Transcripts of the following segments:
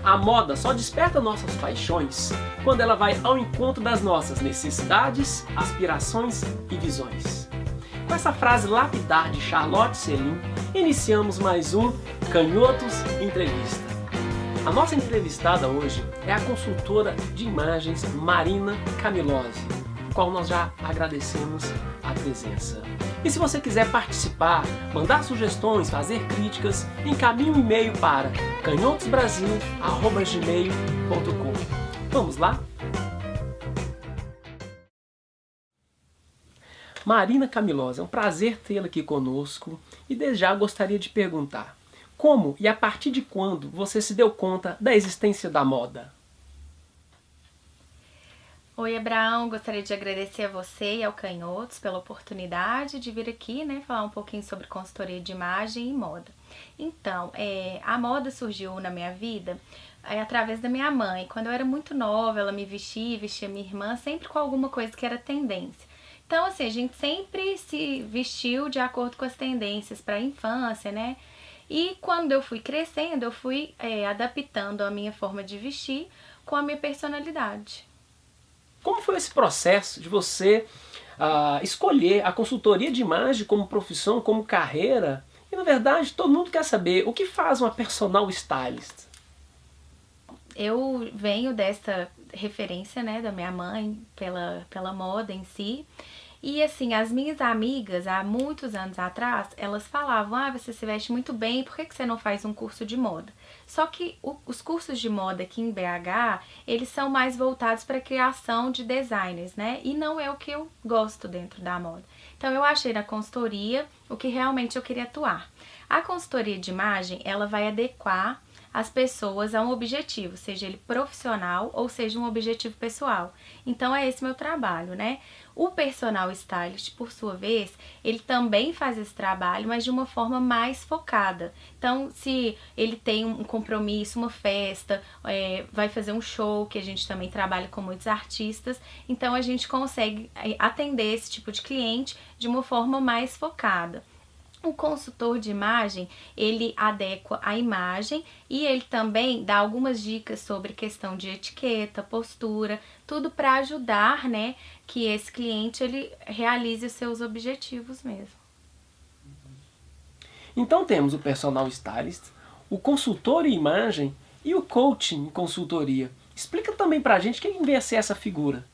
A moda só desperta nossas paixões quando ela vai ao encontro das nossas necessidades, aspirações e visões. Com essa frase lapidar de Charlotte Selim, iniciamos mais um Canhotos Entrevista. A nossa entrevistada hoje é a consultora de imagens Marina Camilose, qual nós já agradecemos a presença. E se você quiser participar, mandar sugestões, fazer críticas, encaminhe um e-mail para canhotosbrasil@gmail.com. Vamos lá? Marina Camilose, é um prazer tê-la aqui conosco e desde já gostaria de perguntar: como e a partir de quando você se deu conta da existência da moda? Oi, Abraão, gostaria de agradecer a você e ao Canhotos pela oportunidade de vir aqui, falar um pouquinho sobre consultoria de imagem e moda. Então, a moda surgiu na minha vida através da minha mãe. Quando eu era muito nova, ela me vestia minha irmã, sempre com alguma coisa que era tendência. Então, assim, a gente sempre se vestiu de acordo com as tendências para a infância, E quando eu fui crescendo, eu fui adaptando a minha forma de vestir com a minha personalidade. Como foi esse processo de você escolher a consultoria de imagem como profissão, como carreira? E na verdade todo mundo quer saber o que faz uma personal stylist. Eu venho dessa referência da minha mãe pela moda em si. E assim, as minhas amigas, há muitos anos atrás, elas falavam: você se veste muito bem, por que você não faz um curso de moda? Só que os cursos de moda aqui em BH, eles são mais voltados para a criação de designers, E não é o que eu gosto dentro da moda. Então eu achei na consultoria o que realmente eu queria atuar. A consultoria de imagem, ela vai adequar as pessoas a um objetivo, seja ele profissional ou seja um objetivo pessoal. Então é esse meu trabalho, O personal stylist, por sua vez, ele também faz esse trabalho, mas de uma forma mais focada. Então, se ele tem um compromisso, uma festa, vai fazer um show, que a gente também trabalha com muitos artistas, então a gente consegue atender esse tipo de cliente de uma forma mais focada. O consultor de imagem, ele adequa a imagem e ele também dá algumas dicas sobre questão de etiqueta, postura, tudo para ajudar, que esse cliente ele realize os seus objetivos mesmo. Então temos o personal stylist, o consultor em imagem e o coaching em consultoria. Explica também pra gente quem vai ser essa figura.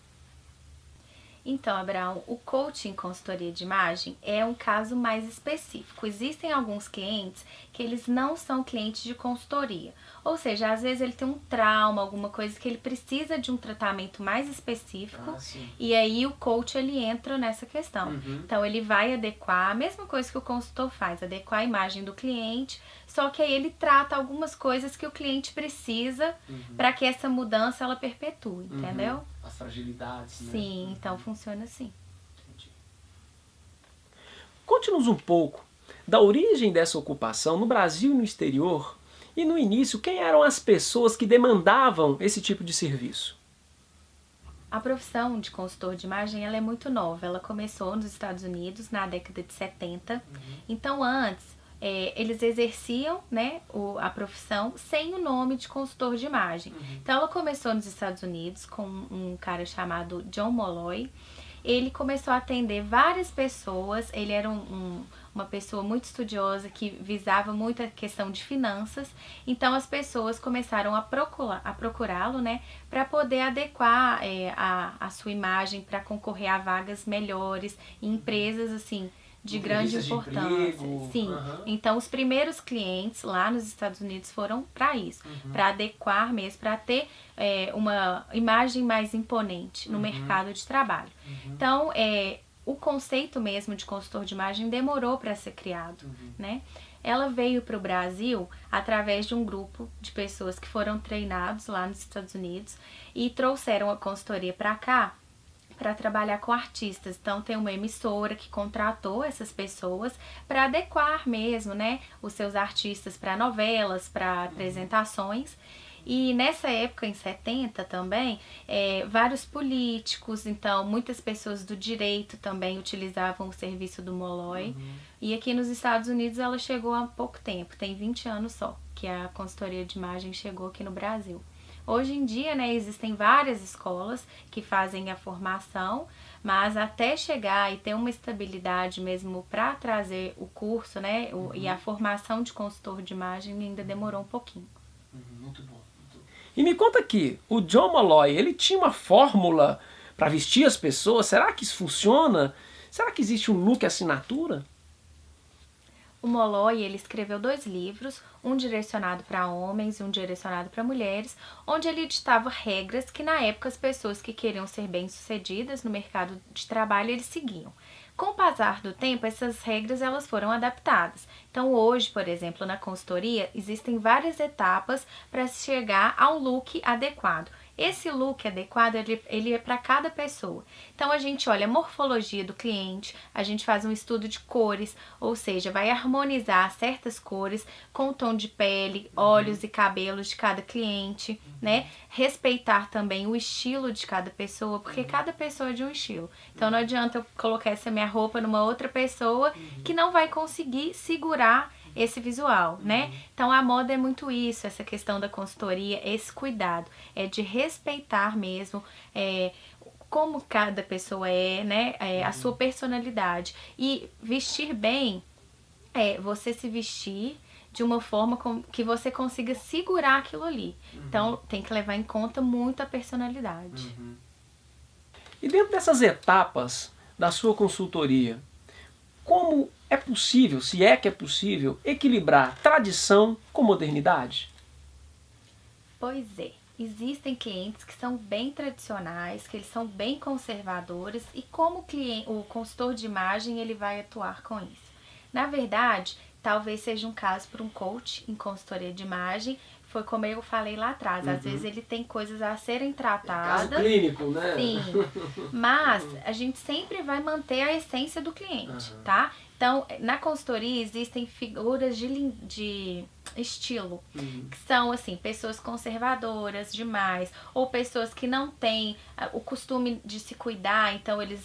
Então, Abraão, o coaching consultoria de imagem é um caso mais específico. Existem alguns clientes que eles não são clientes de consultoria. Ou seja, às vezes ele tem um trauma, alguma coisa que ele precisa de um tratamento mais específico. E aí o coach ele entra nessa questão. Então ele vai adequar a mesma coisa que o consultor faz, adequar a imagem do cliente, só que aí ele trata algumas coisas que o cliente precisa para que essa mudança ela perpetue, entendeu? As fragilidades, Sim, então funciona assim. Entendi. Conte-nos um pouco da origem dessa ocupação no Brasil e no exterior, e no início, quem eram as pessoas que demandavam esse tipo de serviço? A profissão de consultor de imagem ela é muito nova, ela começou nos Estados Unidos na década de 70, então antes eles exerciam a profissão sem o nome de consultor de imagem. Então ela começou nos Estados Unidos com um cara chamado John Molloy. Ele começou a atender várias pessoas, ele era uma pessoa muito estudiosa que visava muito a questão de finanças, então as pessoas começaram a procurá-lo, para poder adequar a sua imagem para concorrer a vagas melhores em empresas assim de grande importância. Sim. Então os primeiros clientes lá nos Estados Unidos foram para isso, para adequar mesmo, para ter uma imagem mais imponente no mercado de trabalho. Então o conceito mesmo de consultor de imagem demorou para ser criado, Ela veio para o Brasil através de um grupo de pessoas que foram treinados lá nos Estados Unidos e trouxeram a consultoria para cá para trabalhar com artistas. Então tem uma emissora que contratou essas pessoas para adequar mesmo, os seus artistas para novelas, para apresentações. E nessa época, em 70 também, vários políticos, então muitas pessoas do direito também utilizavam o serviço do Molloy. E aqui nos Estados Unidos ela chegou há pouco tempo, tem 20 anos só, que a consultoria de imagem chegou aqui no Brasil. Hoje em dia, né, existem várias escolas que fazem a formação, mas até chegar e ter uma estabilidade mesmo para trazer o curso, né, e a formação de consultor de imagem ainda demorou um pouquinho. Muito bom. E me conta aqui, o John Molloy, ele tinha uma fórmula para vestir as pessoas? Será que isso funciona? Será que existe um look assinatura? O Molloy, ele escreveu 2 livros, um direcionado para homens e um direcionado para mulheres, onde ele ditava regras que na época as pessoas que queriam ser bem-sucedidas no mercado de trabalho, eles seguiam. Com o passar do tempo, essas regras elas foram adaptadas. Então hoje, por exemplo, na consultoria, existem várias etapas para chegar ao look adequado. Esse look adequado, ele é para cada pessoa. Então a gente olha a morfologia do cliente, a gente faz um estudo de cores, ou seja, vai harmonizar certas cores com o tom de pele, olhos e cabelos de cada cliente, né? Respeitar também o estilo de cada pessoa, porque cada pessoa é de um estilo. Então não adianta eu colocar essa minha roupa numa outra pessoa que não vai conseguir segurar esse visual, né? Então a moda é muito isso, essa questão da consultoria, esse cuidado, é de respeitar mesmo como cada pessoa é, né? A sua personalidade. E vestir bem você se vestir de uma forma que você consiga segurar aquilo ali. Então tem que levar em conta muito a personalidade. E dentro dessas etapas da sua consultoria, como é possível, se é que é possível, equilibrar tradição com modernidade? Pois é, existem clientes que são bem tradicionais, que eles são bem conservadores e como o consultor de imagem ele vai atuar com isso. Na verdade, talvez seja um caso para um coach em consultoria de imagem, foi como eu falei lá atrás, às vezes ele tem coisas a serem tratadas. Caso clínico, né? Sim, mas a gente sempre vai manter a essência do cliente, tá? Então, na consultoria existem figuras de estilo, que são, assim, pessoas conservadoras demais, ou pessoas que não têm o costume de se cuidar, então eles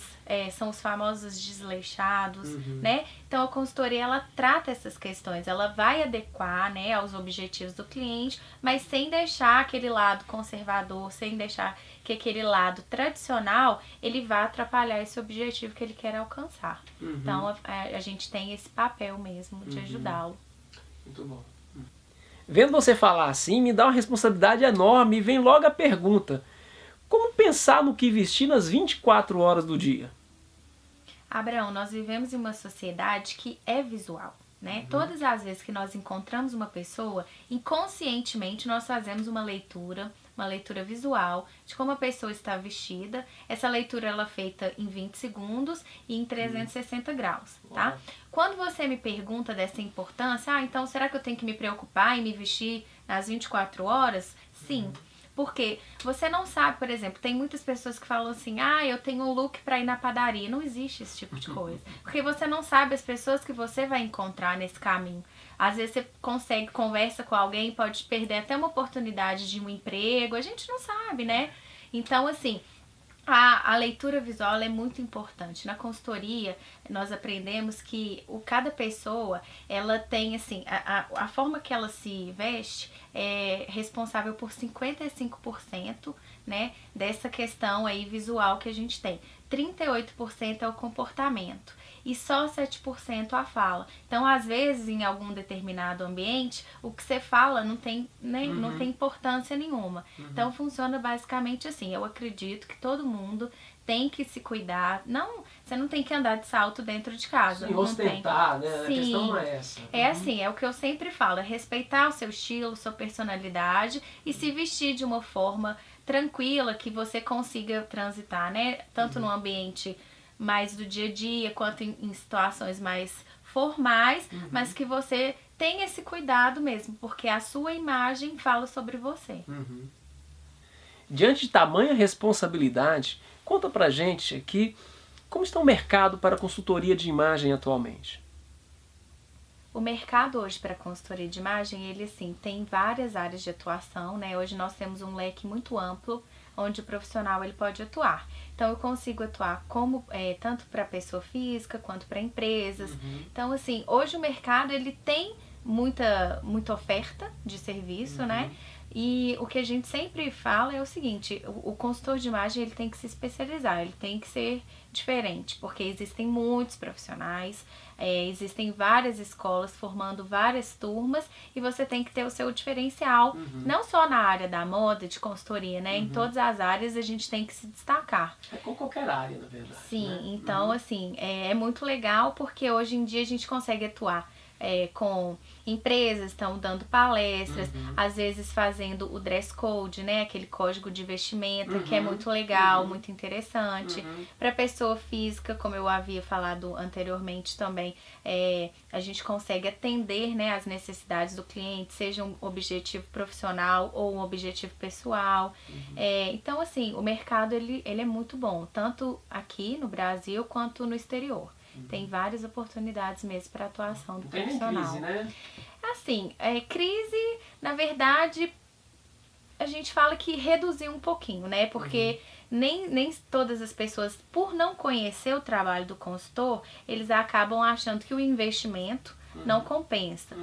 são os famosos desleixados, né? Então, a consultoria, ela trata essas questões, ela vai adequar, né, aos objetivos do cliente, mas sem deixar aquele lado conservador, sem deixar que aquele lado tradicional, ele vá atrapalhar esse objetivo que ele quer alcançar. Então, a gente tem esse papel mesmo de ajudá-lo. Muito bom. Vendo você falar assim, me dá uma responsabilidade enorme e vem logo a pergunta: como pensar no que vestir nas 24 horas do dia? Abraão, nós vivemos em uma sociedade que é visual, né? Todas as vezes que nós encontramos uma pessoa, inconscientemente nós fazemos uma leitura visual de como a pessoa está vestida. Essa leitura ela é feita em 20 segundos e em 360 graus, tá? Uau. Quando você me pergunta dessa importância, então será que eu tenho que me preocupar em me vestir nas 24 horas? Sim. Porque você não sabe, por exemplo, tem muitas pessoas que falam assim, eu tenho um look para ir na padaria. Não existe esse tipo de coisa. Porque você não sabe as pessoas que você vai encontrar nesse caminho. Às vezes você conversa com alguém, pode perder até uma oportunidade de um emprego. A gente não sabe, né? Então, assim, a leitura visual é muito importante. Na consultoria, nós aprendemos que cada pessoa, ela tem, assim, a forma que ela se veste é responsável por 55%, né, dessa questão aí visual que a gente tem. 38% é o comportamento e só 7% a fala. Então, às vezes, em algum determinado ambiente, o que você fala não tem importância nenhuma. Então, funciona basicamente assim. Eu acredito que todo mundo tem que se cuidar. Você não tem que andar de salto dentro de casa. Sim, não ostentar, tem. né? Sim. A questão não é essa. É assim, é o que eu sempre falo, é respeitar o seu estilo, sua personalidade e se vestir de uma forma tranquila que você consiga transitar, né? Tanto no ambiente mais do dia a dia, quanto em situações mais formais, mas que você tenha esse cuidado mesmo, porque a sua imagem fala sobre você. Diante de tamanha responsabilidade, conta pra gente aqui como está o mercado para consultoria de imagem atualmente. O mercado hoje para consultoria de imagem, ele assim, tem várias áreas de atuação, né? Hoje nós temos um leque muito amplo, onde o profissional ele pode atuar. Então eu consigo atuar como tanto para pessoa física quanto para empresas. Então assim, hoje o mercado ele tem muita oferta de serviço, né? E o que a gente sempre fala é o seguinte, o consultor de imagem ele tem que se especializar, ele tem que ser diferente, porque existem muitos profissionais, existem várias escolas formando várias turmas e você tem que ter o seu diferencial, não só na área da moda, de consultoria, né? Em todas as áreas a gente tem que se destacar. É com qualquer área, na verdade. Sim, né? então assim, é muito legal porque hoje em dia a gente consegue atuar com empresas, estão dando palestras, às vezes fazendo o dress code, né? Aquele código de vestimenta que é muito legal, muito interessante. Para pessoa física, como eu havia falado anteriormente também, a gente consegue atender, né, as necessidades do cliente, seja um objetivo profissional ou um objetivo pessoal. Então, assim, o mercado ele é muito bom, tanto aqui no Brasil quanto no exterior. Tem várias oportunidades mesmo para atuação do profissional. Crise, né? Assim, crise, na verdade, a gente fala que reduziu um pouquinho, né? Porque nem todas as pessoas, por não conhecer o trabalho do consultor, eles acabam achando que o investimento não compensa.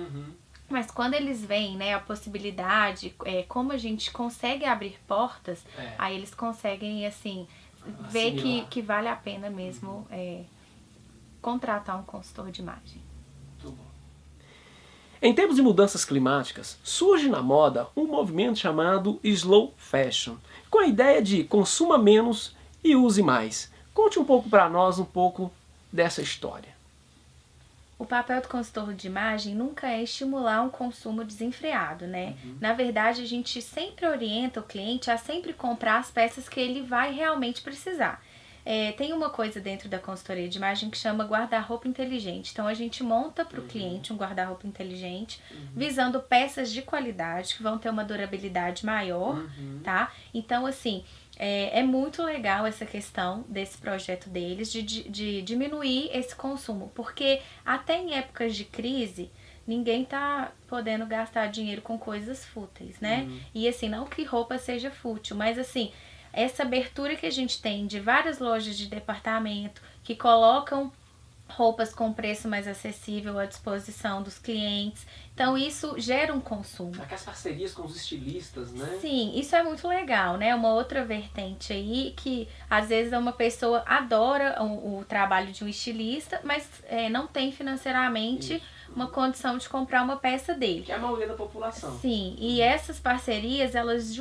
Mas quando eles veem, né, a possibilidade, como a gente consegue abrir portas, aí eles conseguem, assim, ver que vale a pena mesmo contratar um consultor de imagem. Muito bom. Em tempos de mudanças climáticas, surge na moda um movimento chamado Slow Fashion, com a ideia de consuma menos e use mais. Conte um pouco para nós um pouco dessa história. O papel do consultor de imagem nunca é estimular um consumo desenfreado, né? Na verdade, a gente sempre orienta o cliente a sempre comprar as peças que ele vai realmente precisar. Tem uma coisa dentro da consultoria de imagem que chama guarda-roupa inteligente. Então, a gente monta para o cliente um guarda-roupa inteligente, visando peças de qualidade, que vão ter uma durabilidade maior, tá? Então, assim, é muito legal essa questão desse projeto deles, de diminuir esse consumo. Porque até em épocas de crise, ninguém tá podendo gastar dinheiro com coisas fúteis, né? E assim, não que roupa seja fútil, mas assim, essa abertura que a gente tem de várias lojas de departamento que colocam roupas com preço mais acessível à disposição dos clientes. Então isso gera um consumo. Aquelas parcerias com os estilistas, né? Sim, isso é muito legal, né? Uma outra vertente aí que às vezes uma pessoa adora o trabalho de um estilista, mas não tem financeiramente uma condição de comprar uma peça dele. Que é a maioria da população. Sim, e essas parcerias, elas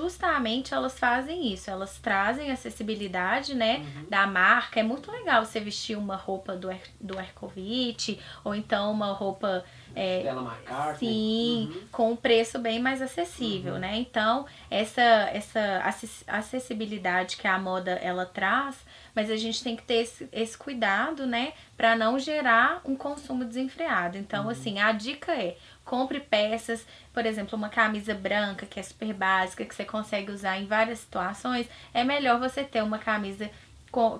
fazem isso, elas trazem acessibilidade, né, da marca. É muito legal você vestir uma roupa do Ercovitch, ou então uma roupa Stella McCartney. Sim, com um preço bem mais acessível, né? Então, essa acessibilidade que a moda ela traz, mas a gente tem que ter esse cuidado, né, para não gerar um consumo desenfreado. Então, assim, a dica é: compre peças, por exemplo, uma camisa branca que é super básica, que você consegue usar em várias situações. É melhor você ter uma camisa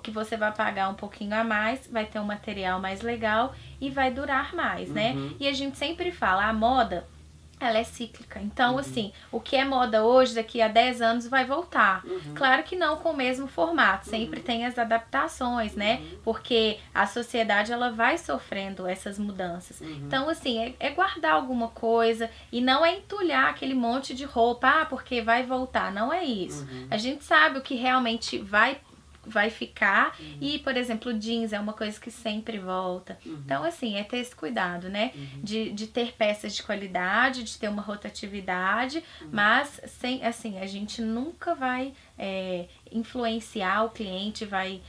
que você vai pagar um pouquinho a mais, vai ter um material mais legal e vai durar mais, né? E a gente sempre fala, a moda, ela é cíclica. Então, assim, o que é moda hoje, daqui a 10 anos vai voltar. Claro que não com o mesmo formato, sempre tem as adaptações, né? Porque a sociedade, ela vai sofrendo essas mudanças. Então, assim, é guardar alguma coisa e não é entulhar aquele monte de roupa, porque vai voltar. Não é isso. A gente sabe o que realmente vai ficar. E, por exemplo, jeans é uma coisa que sempre volta. Então, assim, é ter esse cuidado, né? De ter peças de qualidade, de ter uma rotatividade, mas sem, assim, a gente nunca vai influenciar o cliente, vai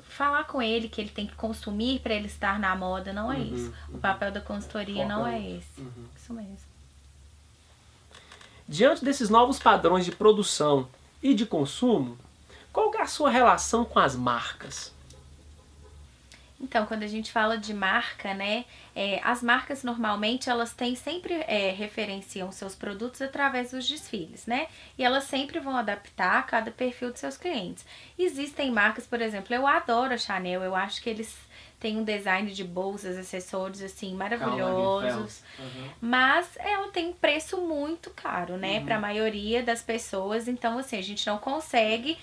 falar com ele que ele tem que consumir para ele estar na moda. Não é isso. O papel da consultoria não é esse. Isso mesmo. Diante desses novos padrões de produção e de consumo, qual que é a sua relação com as marcas? Então, quando a gente fala de marca, né, as marcas normalmente elas têm sempre referenciam seus produtos através dos desfiles, né? E elas sempre vão adaptar a cada perfil de seus clientes. Existem marcas, por exemplo, eu adoro a Chanel, eu acho que eles têm um design de bolsas, acessórios assim maravilhosos, mas ela tem um preço muito caro, né? Para a maioria das pessoas, então assim, a gente não consegue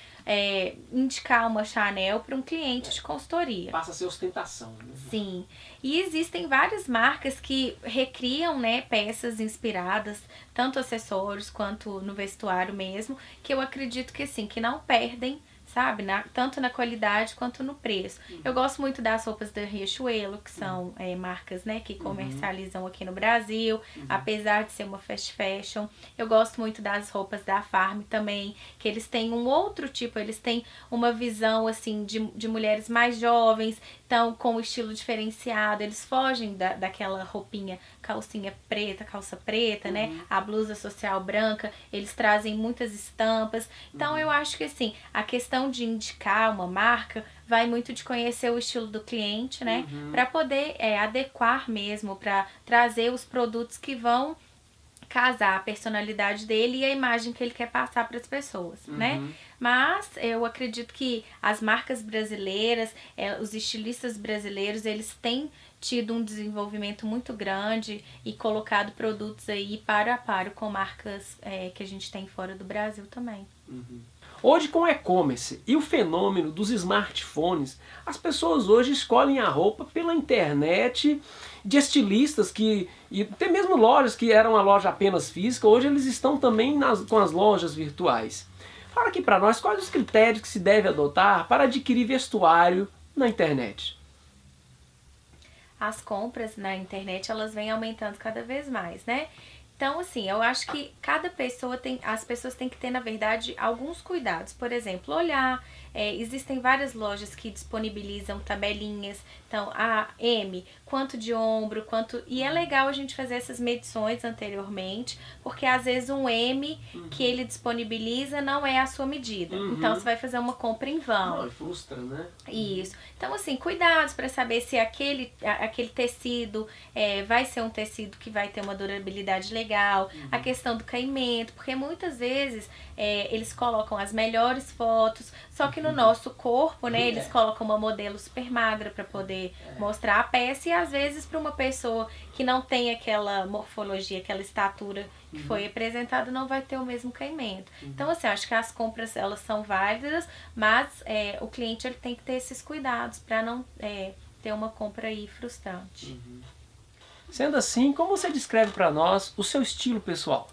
indicar uma Chanel para um cliente de consultoria. Passa a ser ostentação, né? Sim. E existem várias marcas que recriam, né, peças inspiradas, tanto acessórios quanto no vestuário mesmo, que eu acredito que assim, que não perdem, sabe? Tanto na qualidade quanto no preço. Eu gosto muito das roupas da Riachuelo, que são marcas, né, que comercializam aqui no Brasil, apesar de ser uma fast fashion. Eu gosto muito das roupas da Farm também, que eles têm um outro tipo, eles têm uma visão, assim, de mulheres mais jovens, então com um estilo diferenciado, eles fogem daquela roupinha, calcinha preta, calça preta, né, a blusa social branca, eles trazem muitas estampas. Então eu acho que, assim, a questão de indicar uma marca vai muito de conhecer o estilo do cliente, né? Para poder adequar mesmo, para trazer os produtos que vão casar a personalidade dele e a imagem que ele quer passar para as pessoas, né? Mas eu acredito que as marcas brasileiras, os estilistas brasileiros, eles têm tido um desenvolvimento muito grande e colocado produtos aí paro a paro com marcas que a gente tem fora do Brasil também. Hoje, com o e-commerce e o fenômeno dos smartphones, as pessoas hoje escolhem a roupa pela internet, de estilistas e até mesmo lojas que eram uma loja apenas física, hoje eles estão também com as lojas virtuais. Fala aqui para nós quais os critérios que se deve adotar para adquirir vestuário na internet. As compras na internet, elas vêm aumentando cada vez mais, né? Então, assim, eu acho que as pessoas têm que ter, na verdade, alguns cuidados. Por exemplo, olhar, existem várias lojas que disponibilizam tabelinhas. Então, M, quanto de ombro, e é legal a gente fazer essas medições anteriormente, porque às vezes um M que ele disponibiliza não é a sua medida. Então, você vai fazer uma compra em vão. Não, frustra, né? Isso. Então, assim, cuidados para saber se aquele tecido vai ser um tecido que vai ter uma durabilidade legal. A questão do caimento, porque muitas vezes eles colocam as melhores fotos, só que no nosso corpo, né, eles colocam uma modelo super magra para poder mostrar a peça e às vezes para uma pessoa que não tem aquela morfologia, aquela estatura que foi apresentada, não vai ter o mesmo caimento. Então, assim, acho que as compras, elas são válidas, mas o cliente ele tem que ter esses cuidados para não ter uma compra aí frustrante. Sendo assim, como você descreve para nós o seu estilo pessoal?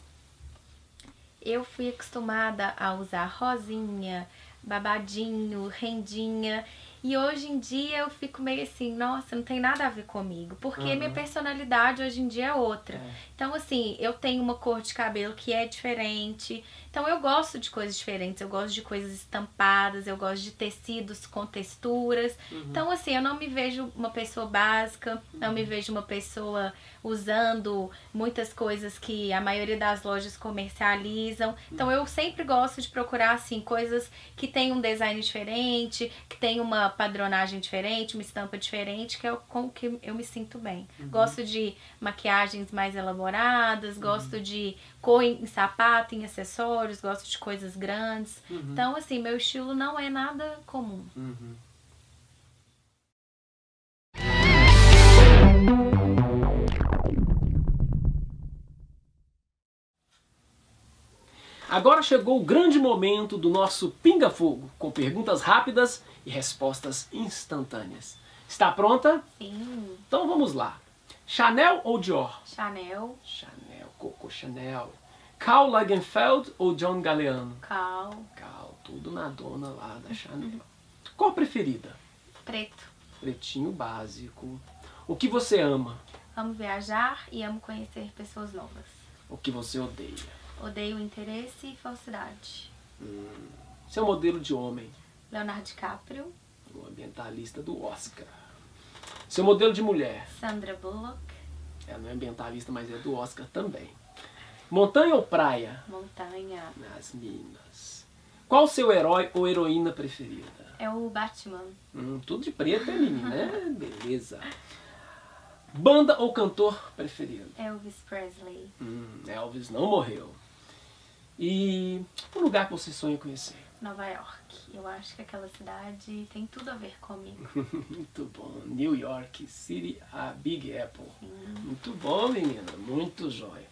Eu fui acostumada a usar rosinha, babadinho, rendinha. E hoje em dia eu fico meio assim, nossa, não tem nada a ver comigo. Porque minha personalidade hoje em dia é outra. Então, assim, eu tenho uma cor de cabelo que é diferente. Então, eu gosto de coisas diferentes. Eu gosto de coisas estampadas, eu gosto de tecidos com texturas. Então, assim, eu não me vejo uma pessoa básica, não me vejo uma pessoa usando muitas coisas que a maioria das lojas comercializam. Então, eu sempre gosto de procurar, assim, coisas que tem um design diferente, que tem uma padronagem diferente, uma estampa diferente, que é com que eu me sinto bem. Gosto de maquiagens mais elaboradas, gosto de cor em sapato, em acessórios, gosto de coisas grandes. Então, assim, meu estilo não é nada comum. Agora chegou o grande momento do nosso Pinga Fogo, com perguntas rápidas e respostas instantâneas. Está pronta? Sim. Então vamos lá. Chanel ou Dior? Chanel. Chanel, Coco Chanel. Karl Lagerfeld ou John Galliano? Karl. Karl, tudo na dona lá da Chanel. Cor preferida? Preto. Pretinho básico. O que você ama? Amo viajar e amo conhecer pessoas novas. O que você odeia? Odeio interesse e falsidade. Seu modelo de homem? Leonardo DiCaprio. O ambientalista do Oscar. Seu modelo de mulher? Sandra Bullock. Ela não é ambientalista, mas é do Oscar também. Montanha ou praia? Montanha. Nas Minas. Qual o seu herói ou heroína preferida? É o Batman. Tudo de preto, hein, menina? Beleza. Banda ou cantor preferido? Elvis Presley. Elvis não morreu. E um lugar que você sonha conhecer? Nova York. Eu acho que aquela cidade tem tudo a ver comigo. Muito bom. New York City, a Big Apple. Sim. Muito bom, menina. Muito jóia.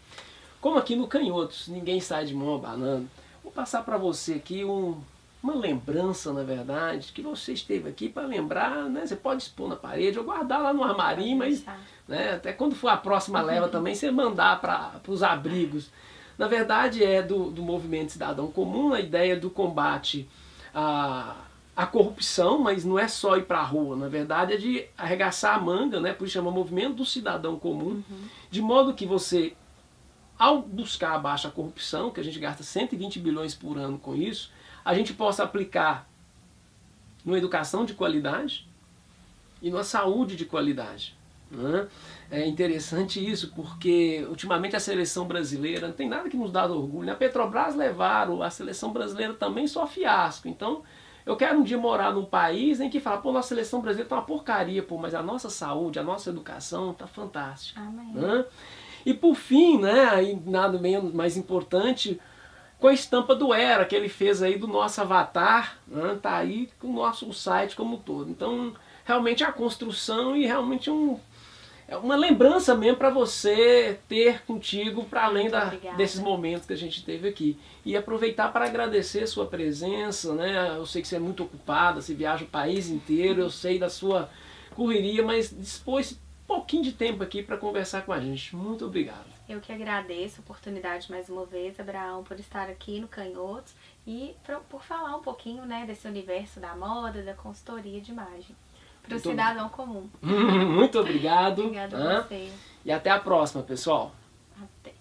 Como aqui no Canhotos, ninguém sai de mão abanando, vou passar para você aqui uma lembrança, na verdade, que você esteve aqui para lembrar, né? Você pode expor na parede ou guardar lá no armarinho, mas né, até quando for a próxima leva também, você mandar para os abrigos. Na verdade é do Movimento Cidadão Comum, a ideia do combate à corrupção, mas não é só ir para a rua, na verdade é de arregaçar a manga, né, por isso chama Movimento do Cidadão Comum, de modo que você, ao buscar abaixo a corrupção, que a gente gasta 120 bilhões por ano com isso, a gente possa aplicar numa educação de qualidade e numa saúde de qualidade. Né? É interessante isso, porque ultimamente a seleção brasileira não tem nada que nos dá orgulho. A Petrobras levaram a seleção brasileira também só fiasco. Então eu quero um dia morar num país em que fala, pô, nossa seleção brasileira tá uma porcaria, pô, mas a nossa saúde, a nossa educação tá fantástica. Amém. Né? E por fim, né, aí nada mais importante, com a estampa do Era que ele fez aí do nosso avatar, né, tá aí com o site como um todo. Então realmente é a construção e realmente é uma lembrança mesmo para você ter contigo para além desses momentos que a gente teve aqui. E aproveitar para agradecer a sua presença, né? Eu sei que você é muito ocupada, você viaja o país inteiro, eu sei da sua correria, mas dispôs um pouquinho de tempo aqui para conversar com a gente. Muito obrigado. Eu que agradeço a oportunidade mais uma vez, Abraão, por estar aqui no Canhotos e por falar um pouquinho, né, desse universo da moda, da consultoria de imagem. Para o cidadão comum. Muito obrigado. Obrigada a você. E até a próxima, pessoal. Até.